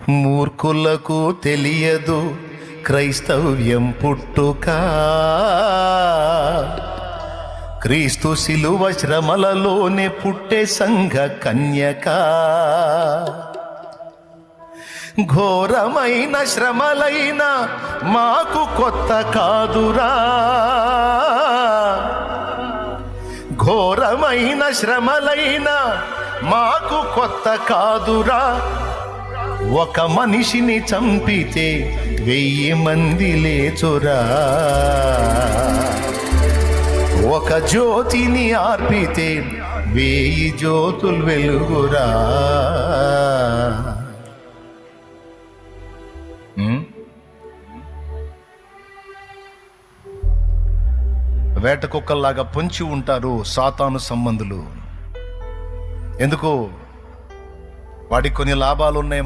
మూర్ఖులకు తెలియదు క్రైస్తవ్యం పుట్టుక, క్రీస్తు శిలువ శ్రమలలోనే పుట్టే సంఘ కన్యక. ఘోరమైన శ్రమలైన మాకు కొత్త కాదురా, ఘోరమైన శ్రమలైన మాకు కొత్త కాదురా. ఒక మనిషిని చంపితే 1000 మంది లేచురా, ఒక జ్యోతిని ఆర్పితే 1000 జ్యోతులు వెలుగురా. వేట కుక్కల్లాగా పొంచి ఉంటారు సాతాను సంబంధులు. ఎందుకు? వాడికి కొన్ని లాభాలు ఉన్నాయి.